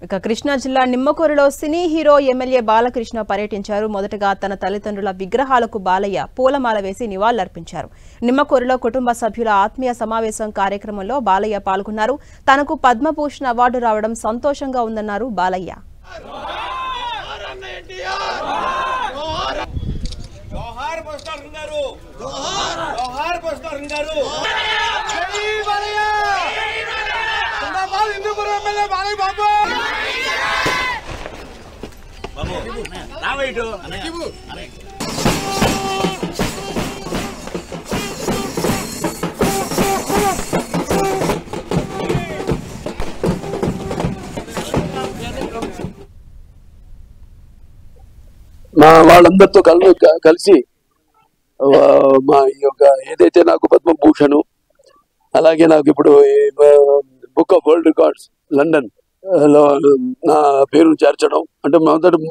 ఇక కృష్ణా జిల్లా నిమ్మకూరులో cine hero MLA Balakrishna పర్యటించారు. మొదటగా తన తల్లిదండ్రుల విగ్రహాలకు బాలయ్య పూలమాల వేసి నివాళులర్పించారు. నిమ్మకూరులో కుటుంబ సభ్యుల ఆత్మీయ సమావేశం కార్యక్రమంలో బాలయ్య పాల్గొన్నారు. తనకు పద్మభూషణ్ అవార్డు రావడం సంతోషంగా ఉందన్నారు బాలయ్య. మా వాళ్ళందరితో కలిసి మా ఈ యొక్క ఏదైతే నాకు పద్మభూషణ్ అలాగే నాకు ఇప్పుడు book of world records London లో నా పేరు చేర్చడం అంటే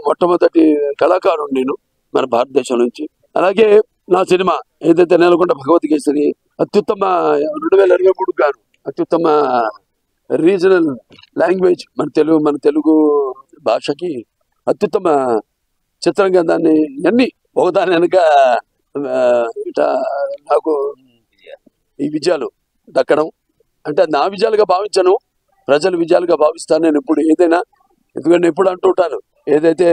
మొట్టమొదటి కళాకారుడు నేను మన భారతదేశం నుంచి. అలాగే నా సినిమా ఏదైతే నెలకొండ భగవద్గీతని అత్యుత్తమ 2023 గాను అత్యుత్తమ రీజనల్ లాంగ్వేజ్ మన తెలుగు భాషకి అత్యుత్తమ చిత్రంగా దాన్ని అన్ని ఒకదాని వెనుక ఇట్లా నాకు ఈ విజయాలు దక్కడం అంటే నా విజయాలుగా భావించను, ప్రజల విజయాలుగా భావిస్తాను నేను ఎప్పుడు ఏదైనా. ఎందుకంటే ఎప్పుడు అంటుంటాను ఏదైతే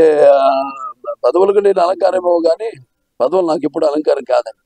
పదవులకు నేను అలంకారమో కానీ పదవులు నాకు ఎప్పుడు అలంకారం కాదని.